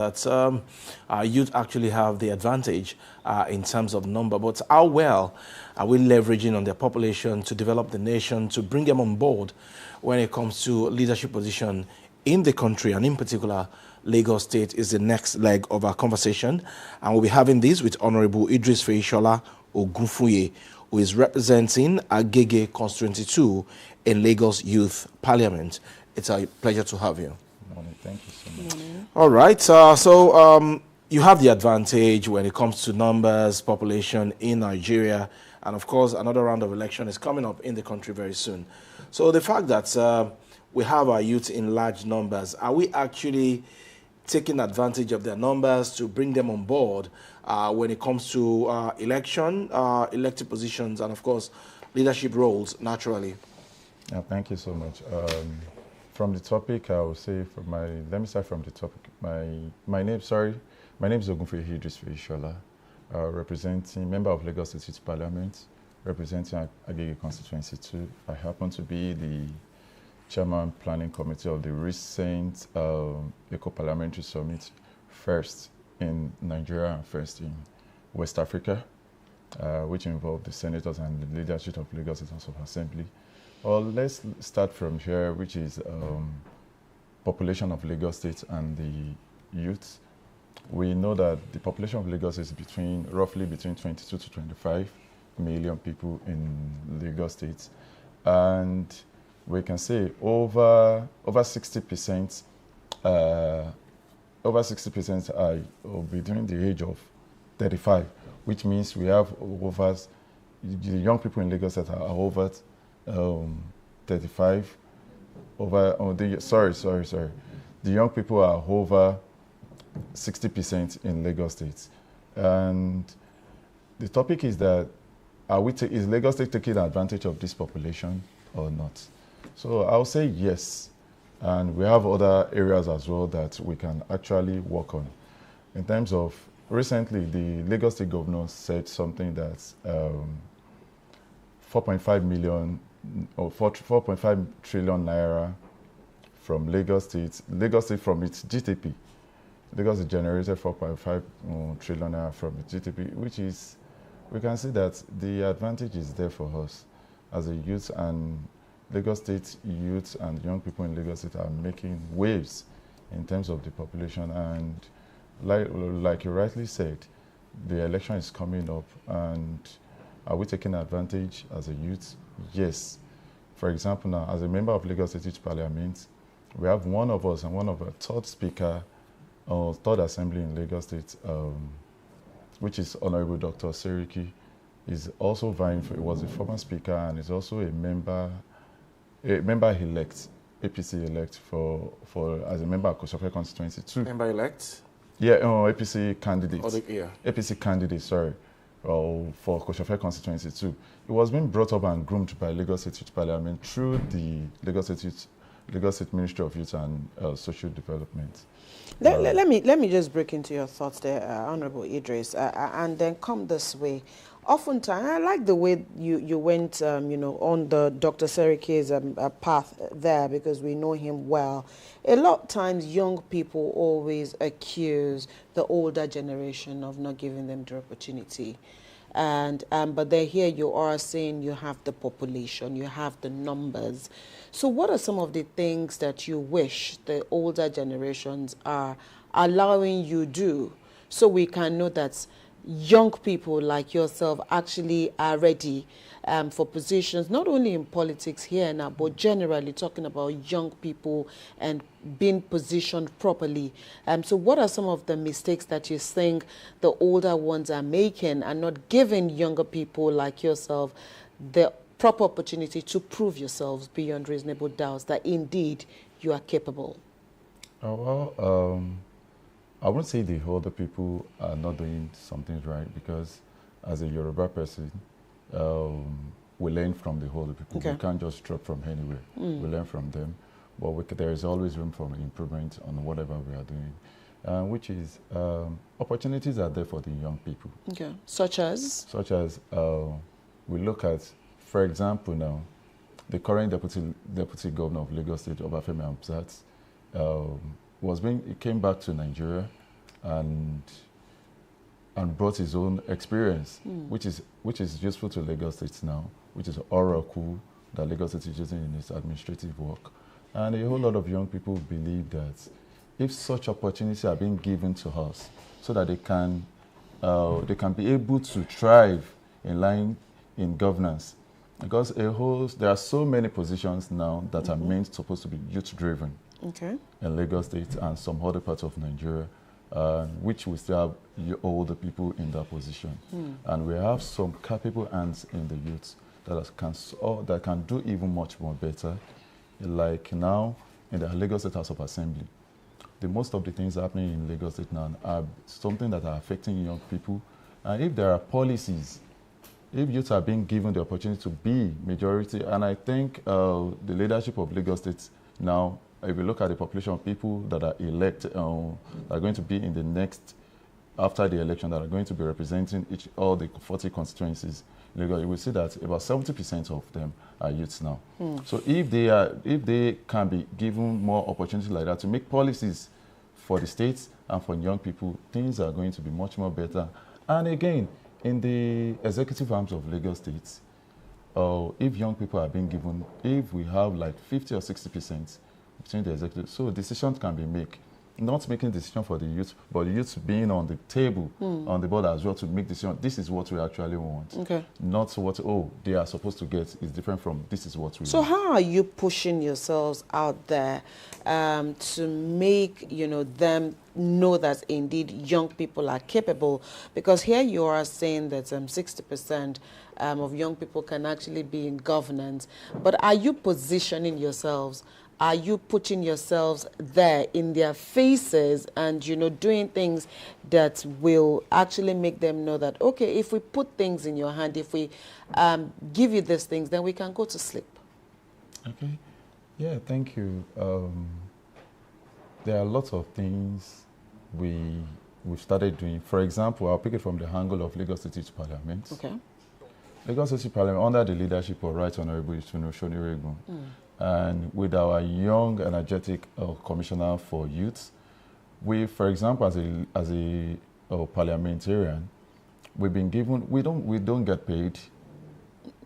that our youth actually have the advantage in terms of number, but how well are we leveraging on their population to develop the nation, to bring them on board when it comes to leadership position in the country, and in particular, Lagos State is the next leg of our conversation. And we'll be having this with Honorable Idris Feyishola Ogunfuye, who is representing Agege Constituency 2 in Lagos Youth Parliament. It's a pleasure to have you. Morning. Thank you so much. All right. So you have the advantage when it comes to numbers, population in Nigeria. And of course, another round of election is coming up in the country very soon. So the fact that we have our youth in large numbers, are we actually taking advantage of their numbers to bring them on board when it comes to elected positions, and of course, leadership roles, naturally? Yeah, thank you so much. From the topic, I will say, let me start from the topic. My name is Ogunfuye Idris Feyishola, member of Lagos State Parliament, representing Agege Constituency 2. I happen to be the Chairman Planning Committee of the recent Eco-Parliamentary Summit, first in Nigeria and first in West Africa, which involved the senators and the leadership of Lagos State House of Assembly. Well, let's start from here, which is population of Lagos State and the youth. We know that the population of Lagos is roughly between 22 to 25 million people in Lagos State, and we can say over 60% are between the age of 35, which means we have the young people in Lagos that are over 35. The young people are over 60% in Lagos State, and the topic is that is Lagos State taking advantage of this population or not? So I'll say yes, and we have other areas as well that we can actually work on. In terms of recently, the Lagos State governor said something that's 4.5 million or 4.5 trillion naira from Lagos State from its GDP. Lagos State generated 4.5 trillion naira from its GDP, which is, we can see that the advantage is there for us as a youth, and Lagos State youth and young people in Lagos State are making waves in terms of the population. And like you rightly said, the election is coming up, and are we taking advantage as a youth? Yes. For example, now, as a member of Lagos State Parliament, we have one of us and one of our third assembly in Lagos State, which is Honorable Dr. Seriki, is also vying for, he was a former speaker and is also a member elect, APC elect as a member of Koshofe Constituency 2. Member elect? Yeah, APC candidate. APC candidate, sorry. For Koshofe Constituency 2. It was being brought up and groomed by Lagos State Parliament through the Lagos State Ministry of Youth and Social Development. Let me just break into your thoughts there, Honorable Idris, and then come this way. Oftentimes, I like the way you went, on the Dr. Seriki's path there, because we know him well. A lot of times, young people always accuse the older generation of not giving them the opportunity. But then here you are saying you have the population, you have the numbers. So what are some of the things that you wish the older generations are allowing you do, so we can know that young people like yourself actually are ready for positions, not only in politics here now, but generally talking about young people and being positioned properly. So what are some of the mistakes that you think the older ones are making and not giving younger people like yourself the proper opportunity to prove yourselves beyond reasonable doubts that indeed you are capable? I wouldn't say the older people are not doing something right, because as a Yoruba person, we learn from the older people. Okay. We can't just drop from anywhere. We learn from them, but there is always room for improvement on whatever we are doing, which is opportunities are there for the young people. Okay. Such as we look at, for example, now the current deputy governor of Lagos State, Obafemi Hamzat, he came back to Nigeria and brought his own experience, which is useful to Lagos State now, which is oracle that Lagos State is using in its administrative work. And a whole lot of young people believe that if such opportunities are being given to us so that they can be able to thrive in line in governance, because there are so many positions now that are supposed to be youth-driven in Lagos State and some other parts of Nigeria, which we still have older people in that position. And we have some capable hands in the youth that can do even much more better. Like now, in the Lagos State House of Assembly, most of the things happening in Lagos State now are something that are affecting young people. And if there are policies, if youth are being given the opportunity to be majority, and I think the leadership of Lagos State now, if you look at the population of people that are elected, that are going to be in the next, after the election, that are going to be representing all the 40 constituencies, you will see that about 70% of them are youths now. So if they can be given more opportunities like that to make policies for the states and for young people, things are going to be much more better. And again, in the executive arms of Lagos State, if young people are being given, if we have like 50 or 60% between the executive, so decisions can be made. Not making decision for the youth, but the youth being on the table, on the board as well to make decisions. This is what we actually want. Not what, they are supposed to get is different from this is what we want. So how are you pushing yourselves out there to make, them know that indeed young people are capable? Because here you are saying that 60% of young people can actually be in governance. But are you positioning yourselves? Are you putting yourselves there in their faces and, doing things that will actually make them know that, okay, if we put things in your hand, if we give you these things, then we can go to sleep? Okay. Yeah, thank you. There are lots of things we've started doing. For example, I'll pick it from the angle of Lagos City Parliament. Okay. Lagos City Parliament, under the leadership of Right Honorable Idris Feyishola Ogunfuye, and with our young, energetic commissioner for youth, we, for example, as a parliamentarian, we've been given, we don't get paid,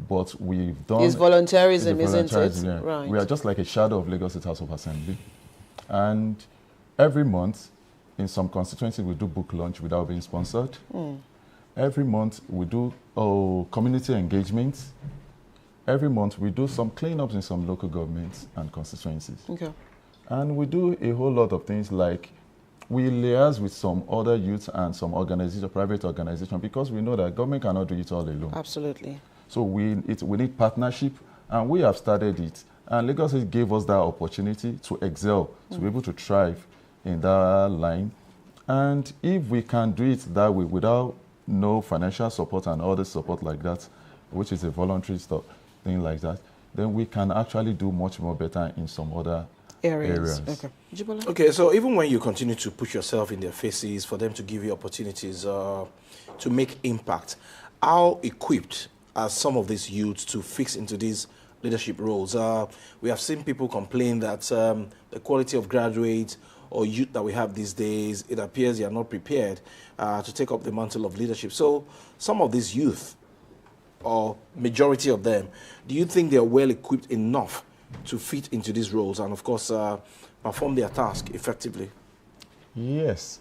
but we've done. It's volunteerism, isn't it? Yeah. Right. We are just like a shadow of Lagos State House of Assembly, and every month, in some constituencies, we do book launch without being sponsored. Every month, we do community engagement. Every month, we do some cleanups in some local governments and constituencies. Okay. And we do a whole lot of things like we liaise with some other youth and some organizations, private organizations, because we know that government cannot do it all alone. Absolutely. So we need partnership, and we have started it. And Lagos State gave us that opportunity to excel, to be able to thrive in that line. And if we can do it that way without no financial support and other support like that, which is a voluntary stuff, thing like that, then we can actually do much more better in some other areas. Okay. Okay, so even when you continue to put yourself in their faces for them to give you opportunities to make impact, how equipped are some of these youths to fix into these leadership roles? We have seen people complain that the quality of graduates or youth that we have these days, it appears they are not prepared to take up the mantle of leadership. So some of these youth, or majority of them, do you think they are well equipped enough to fit into these roles and, of course, perform their task effectively? Yes.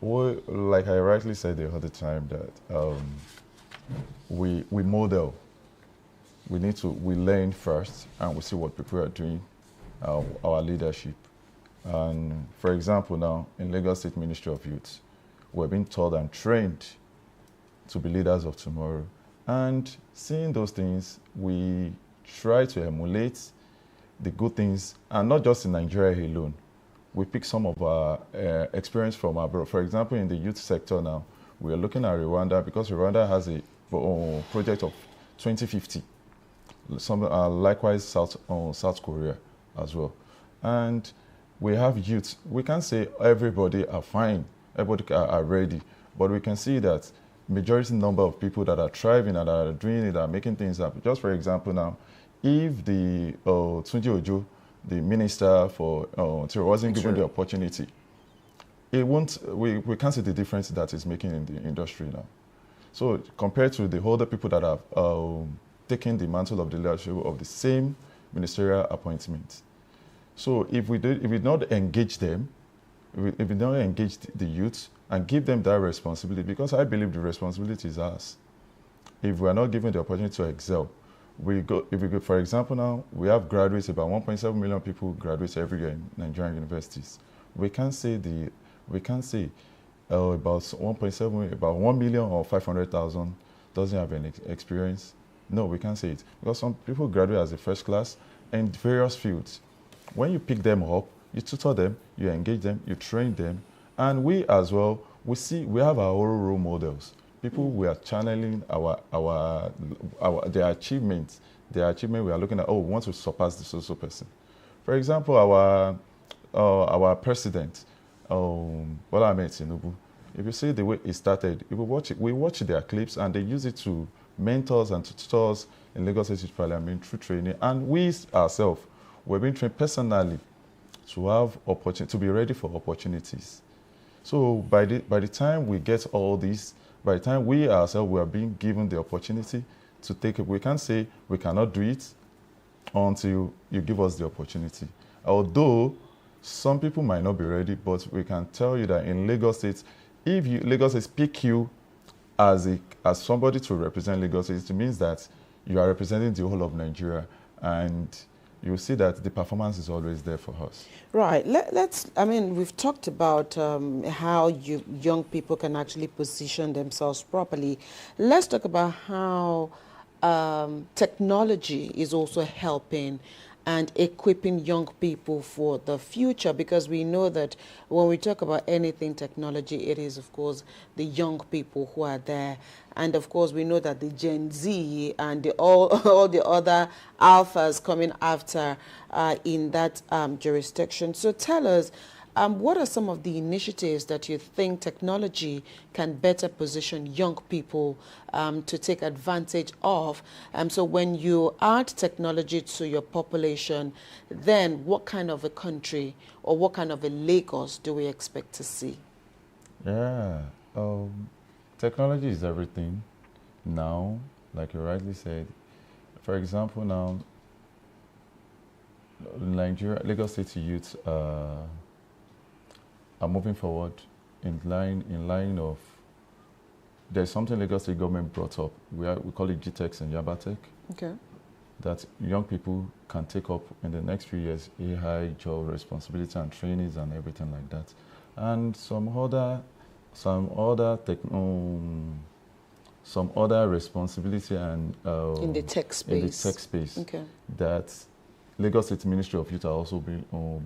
Well, like I rightly said the other time, that we model. We learn first, and we see what people are doing, our leadership. And for example, now in Lagos State Ministry of Youth, we're being taught and trained to be leaders of tomorrow. And seeing those things, we try to emulate the good things, and not just in Nigeria alone. We pick some of our experience from abroad. For example, in the youth sector now, we are looking at Rwanda, because Rwanda has a project of 2050. Likewise, South Korea as well. And we have youth. We can't say everybody are fine, everybody are ready, but we can see that majority number of people that are thriving and are doing it, are making things happen. Just for example now, if the Tunji Ojo, the minister for wasn't given the opportunity, it won't, we can't see the difference that it's making in the industry now. So compared to the older people that have taken the mantle of the leadership of the same ministerial appointment. So if we not engage them, if we don't engage the youth and give them that responsibility, because I believe the responsibility is ours. If we are not given the opportunity to excel, if we go, for example, now we have graduates, about 1.7 million people graduate every year in Nigerian universities. We can't say about 1.7, about 1 million or 500,000 doesn't have any experience. No, we can't say it, because some people graduate as a first class in various fields. When you pick them up, you tutor them, you engage them, you train them, and we as well, we have our own role models. People we are channeling their achievements. We are looking at, we want to surpass the social person. For example, our president, Bola Ahmed Tinubu, if you see the way he started, if we watch their clips and they use it to mentors and to tutors in Lagos State Parliament through training, and we ourselves, we're being trained personally to have opportunity, to be ready for opportunities. So by the time we get all this, by the time we ourselves we are being given the opportunity to take it, we can't say we cannot do it until you give us the opportunity. Although some people might not be ready, but we can tell you that in Lagos State, if Lagos State pick you as somebody to represent Lagos State, it means that you are representing the whole of Nigeria, and you'll see that the performance is always there for us. Right. We've talked about how young people can actually position themselves properly. Let's talk about how technology is also helping and equipping young people for the future, because we know that when we talk about anything technology, it is, of course, the young people who are there. And, of course, we know that the Gen Z and all the other alphas coming after in that jurisdiction. So tell us, what are some of the initiatives that you think technology can better position young people to take advantage of? So when you add technology to your population, then what kind of a country or what kind of a Lagos do we expect to see? Yeah, technology is everything now, like you rightly said. For example, now, Nigeria, Lagos State youth are moving forward in line of, there's something Lagos State government brought up. We call it GTEX and Yabatech. Okay. That young people can take up in the next few years, AI, job responsibility and trainings and everything like that. And some other responsibility and in the tech space. Okay. That Lagos State Ministry of Youth are also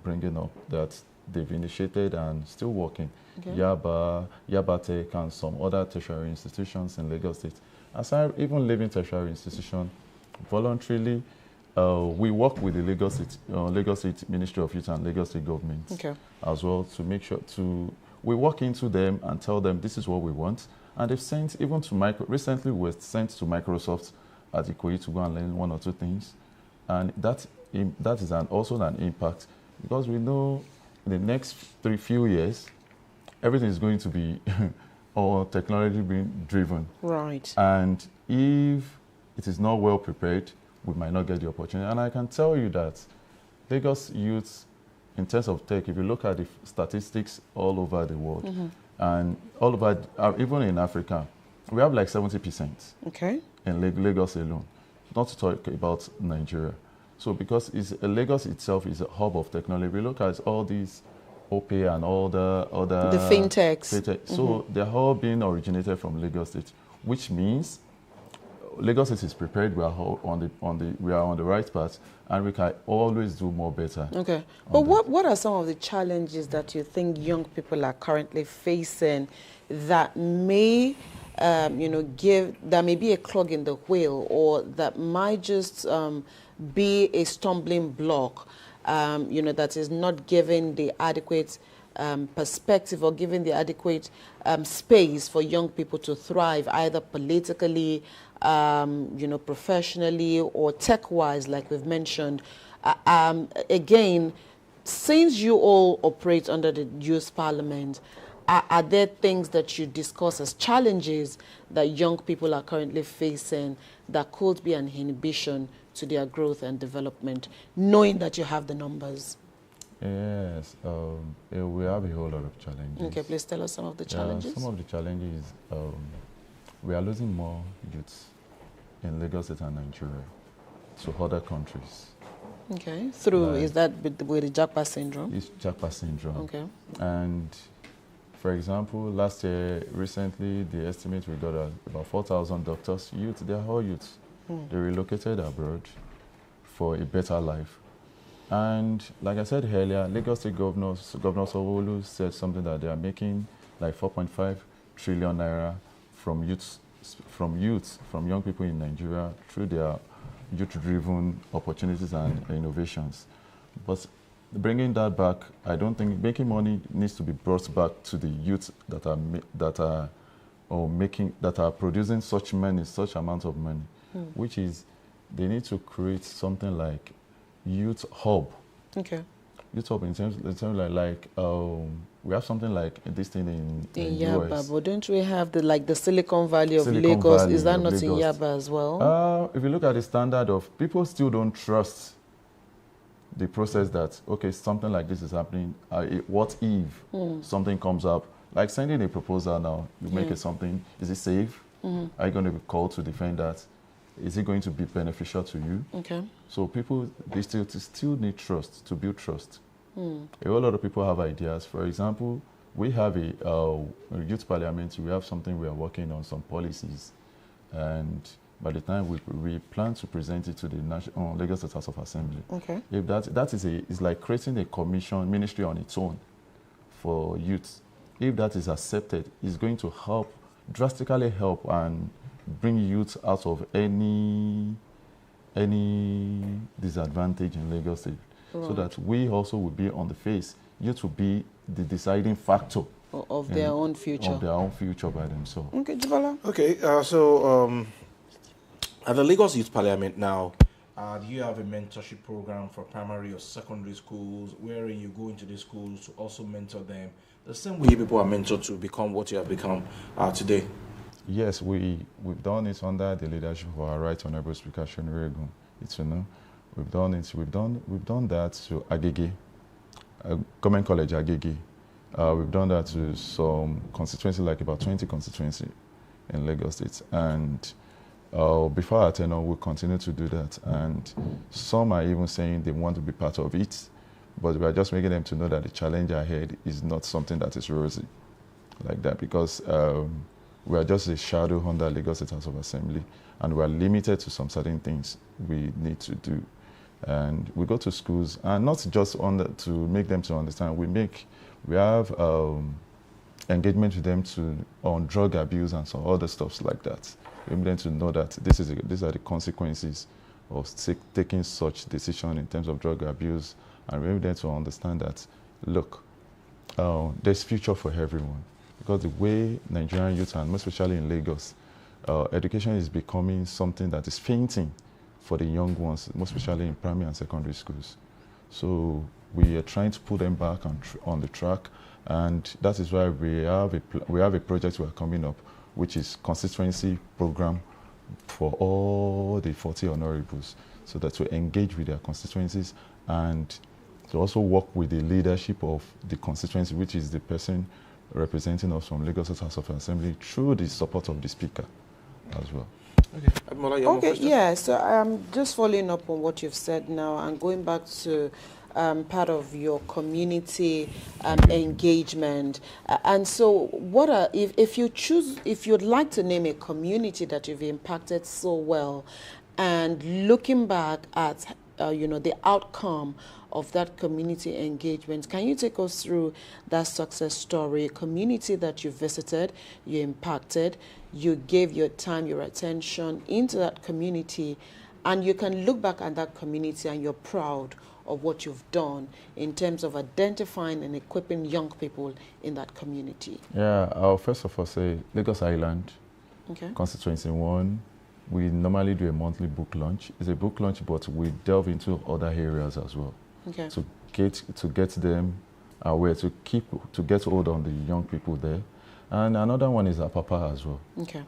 bringing up, that they've initiated and still working. Okay. Yabatech and some other tertiary institutions in Lagos State. Aside even leaving tertiary institution, voluntarily, we work with the Lagos State Ministry of Youth and Lagos State government. Okay. As well, to make sure we walk into them and tell them this is what we want. And they've sent even to recently we were sent to Microsoft at Ikoyi to go and learn one or two things. And that is also an impact, because we know in the next few years, everything is going to be all technology being driven. Right. And if it is not well prepared, we might not get the opportunity. And I can tell you that Lagos youth, in terms of tech, if you look at the statistics all over the world, and all over, even in Africa, we have like 70%. Okay. In Lagos alone, not to talk about Nigeria. So because Lagos itself is a hub of technology, we look at all these OPay and all the other... The fintechs. So they're all being originated from Lagos State, which means Lagos State is prepared, we are on the right path, and we can always do more better. Okay. But what are some of the challenges that you think young people are currently facing that may that may be a clog in the wheel, or that might just be a stumbling block, that is not giving the adequate perspective or giving the adequate space for young people to thrive, either politically, professionally, or tech-wise, like we've mentioned. Again, since you all operate under the Youth Parliament, are there things that you discuss as challenges that young people are currently facing that could be an inhibition to their growth and development, knowing that you have the numbers? Yes, we have a whole lot of challenges. Okay, please tell us some of the challenges. Some of the challenges, we are losing more youths in Lagos State and Nigeria to other countries. Okay, through, is that with the Japa syndrome? It's Japa syndrome. Okay. And for example, last year, recently, the estimate we got about 4,000 doctors, youth, they're all youths. They relocated abroad for a better life. And like I said earlier, Lagos State Governor Sanwo-Olu said something that they are making like 4.5 trillion naira from young people in Nigeria through their youth-driven opportunities and innovations. But bringing that back, I don't think making money needs to be brought back to the youth that are producing such amount of money, which is they need to create something like youth hub. Okay. Youth hub in terms like we have something like this thing in Yaba, US. but don't we have the Silicon Valley of Lagos? Valley is that not Lagos. in Yaba as well? If you look at the standard of people still don't trust the process that, okay, something like this is happening. What if something comes up? Like sending a proposal now, you make it something, is it safe? Are you going to be called to defend that? Is it going to be beneficial to you? Okay. So people, they still need trust, to build trust. A whole lot of people have ideas. For example, we have a youth parliament, we have something we are working on, some policies. And by the time we plan to present it to the Lagos State House of Assembly. Okay. If that is like creating a commission, ministry on its own for youth. If that is accepted, it's going to drastically help and bring youth out of any disadvantage in Lagos State. Right. So that we also will be on the face. Youth will be the deciding factor of their own future. Of their own future by themselves. Okay, Jibala. Okay, so at the Lagos Youth Parliament now, do you have a mentorship program for primary or secondary schools wherein you go into these schools to also mentor them? The same way people are mentored to become what you have become today. Yes, we've done it under the leadership of our Right Honorable Speaker Shoniregu. We've done it. We've done that to Agege, Government College Agege. We've done that to some constituency, like about 20 constituency in Lagos State. And before our tenure, we'll continue to do that. And some are even saying they want to be part of it, but we are just making them to know that the challenge ahead is not something that is rosy like that, because we are just a shadow under Lagos State House of Assembly, and we are limited to some certain things we need to do. And we go to schools, and not just to make them to understand. We have engagement with them on drug abuse and some other stuff like that. We want them to know that these are the consequences of taking such decision in terms of drug abuse, and we want them to understand that, look, there's future for everyone. Because the way Nigerian youth, and most especially in Lagos, education is becoming something that is fainting for the young ones, most especially in primary and secondary schools. So we are trying to put them back on the track, and that is why we have a project we are coming up, which is constituency program for all the 40 honorables, so that we engage with their constituencies and to also work with the leadership of the constituency, which is the person representing us from Lagos House of Assembly, through the support of the Speaker as well. Okay, yeah, so I'm just following up on what you've said now and going back to part of your community engagement. And so if you'd like to name a community that you've impacted so well, and looking back at the outcome of that community engagement, can you take us through that success story, a community that you visited, you impacted, you gave your time, your attention into that community, and you can look back at that community and you're proud of what you've done in terms of identifying and equipping young people in that community? Yeah, I'll first of all say Lagos Island, Constituency 1. We normally do a monthly book launch. It's a book launch, but we delve into other areas as well. Okay. To get them aware, to get hold on the young people there. And another one is Apapa as well. Okay.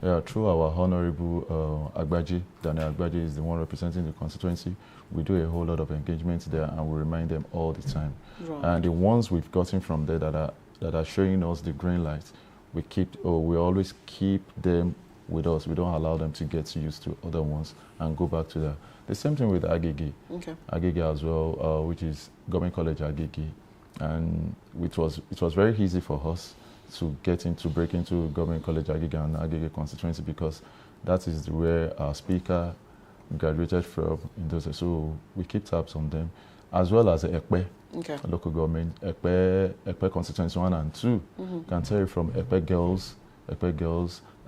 Yeah, through our Honorable Agege, Daniel Agege is the one representing the constituency. We do a whole lot of engagement there, and we remind them all the time. Right. And the ones we've gotten from there that are showing us the green light, we always keep them with us. We don't allow them to get used to other ones and go back to that. The same thing with Agege. Okay. Agege as well, which is Government College Agege, and it was very easy for us to break into Government College Agege and Agege constituency, because that is where our speaker graduated from in those. So we keep tabs on them, as well as Ekpe, okay, local government, Ekpe constituency 1 and 2. Can tell you from Ekpe girls,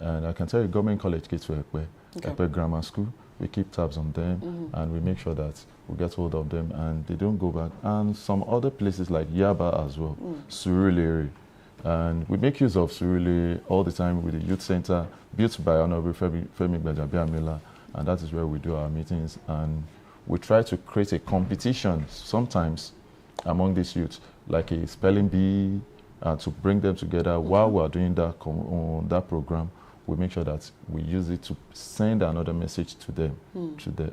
and I can tell you Government College kids to Ekpe, okay, Ekpe Grammar School. We keep tabs on them, and we make sure that we get hold of them and they don't go back. And some other places like Yaba as well, Surulere. And we make use of Surulere all the time with the youth center built by Honorable Femi Gbajabiamila, and that is where we do our meetings. And we try to create a competition sometimes among these youths, like a spelling bee, to bring them together. While we are doing that program, we make sure that we use it to send another message to them,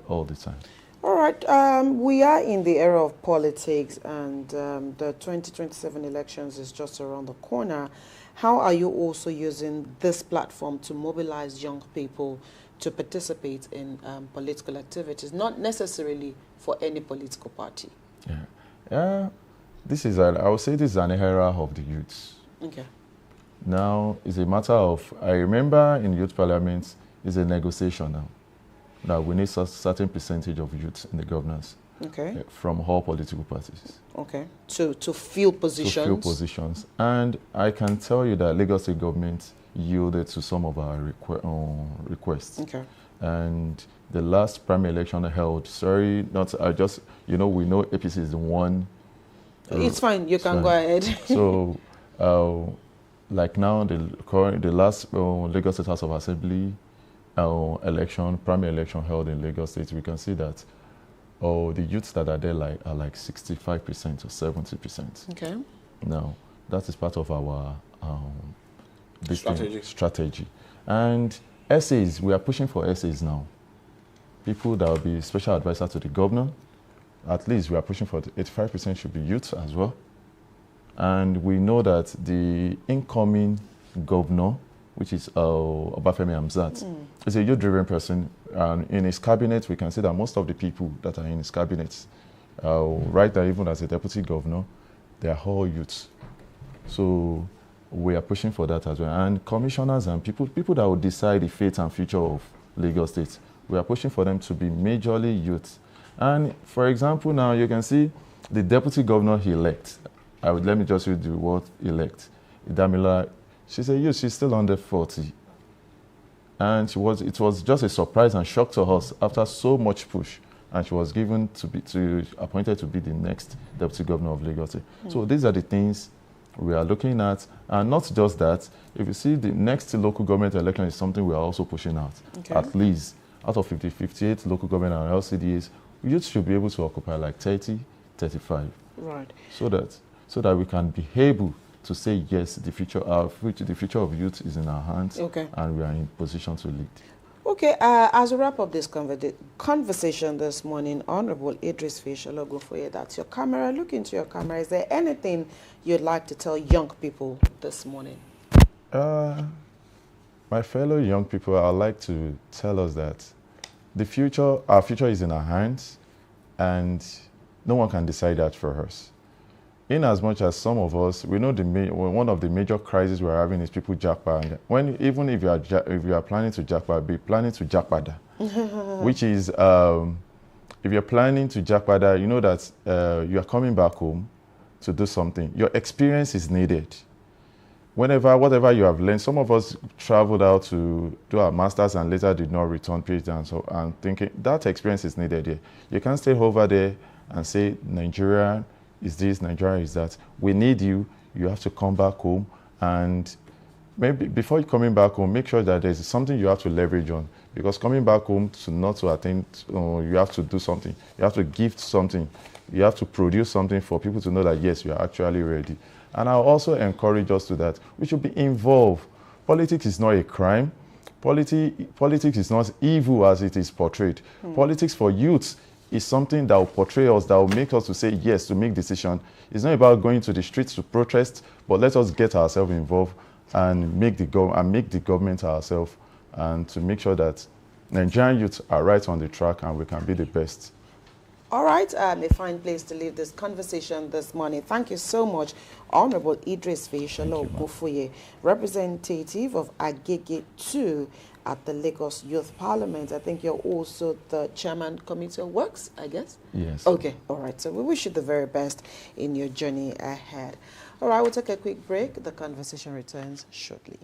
all the time. All right, we are in the era of politics, and the 2027 elections is just around the corner. How are you also using this platform to mobilize young people to participate in political activities, not necessarily for any political party? Yeah, I would say this is an era of the youths. Okay. Now, it's a matter of, I remember in youth parliament, it's a negotiation now. That we need a certain percentage of youth in the governance, okay, from all political parties. Okay, to fill positions. To fill positions. And I can tell you that Lagos State government yielded to some of our requests. Okay. And the last primary election held, we know APC is the one. It's fine, you can go ahead. So, like now, the last Lagos State House of Assembly primary election held in Lagos State, we can see that the youths that are there are like 65% or 70%. Okay. Now, that is part of our strategy. And essays, we are pushing for essays now. People that will be special advisor to the governor, at least we are pushing for 85% should be youth as well. And we know that the incoming governor, which is Obafemi Hamzat, is a youth-driven person. And in his cabinet, we can see that most of the people that are in his cabinet, right now, even as a deputy governor, they are all youths. So we are pushing for that as well. And commissioners and people that will decide the fate and future of Lagos State, we are pushing for them to be majorly youths. And for example, now you can see the deputy governor-elect. Let me just read the word elect. Idamila. She's a youth, she's still under 40. And it was just a surprise and shock to us after so much push. And she was appointed to be the next deputy governor of Lagos. So these are the things we are looking at. And not just that, if you see the next local government election is something we are also pushing out. Okay. At least out of 58 local government and LCDAs, youth should be able to occupy like 30, 35. Right. So that we can be able to say yes, the future of youth is in our hands, okay, and we are in position to lead. Okay, as we wrap up this conversation this morning, Honorable Idris Feyishola Ogunfuye, that's your camera. Look into your camera. Is there anything you'd like to tell young people this morning? My fellow young people, I'd like to tell us that our future is in our hands, and no one can decide that for us. In as much as some of us, we know one of the major crises we're having is people jackpot. Even if you are planning to jackpot, be planning to jackpot, which is if you're planning to jackpot, you know that you are coming back home to do something. Your experience is needed. Whatever you have learned, some of us traveled out to do our masters and later did not return PhD, and so I'm thinking that experience is needed here. You can't stay over there and say Nigeria is this, Nigeria is that. We need you. You have to come back home, and maybe before you coming back home, make sure that there's something you have to leverage on. Because coming back home not to attend, you have to do something. You have to give something. You have to produce something for people to know that, yes, you are actually ready. And I'll also encourage us to that. We should be involved. Politics is not a crime. Politics is not evil as it is portrayed. Politics for youth is something that will portray us, that will make us to say yes, to make decisions. It's not about going to the streets to protest, but let us get ourselves involved and make the government ourselves, and to make sure that Nigerian youth are right on the track and we can be the best. All right, a fine place to leave this conversation this morning. Thank you so much, Honorable Idris Feyishola Ogunfuye, representative of Agege 2 at the Lagos Youth Parliament. I think you're also the Chairman Committee of Works, I guess? Yes. Okay, all right. So we wish you the very best in your journey ahead. All right, we'll take a quick break. The conversation returns shortly.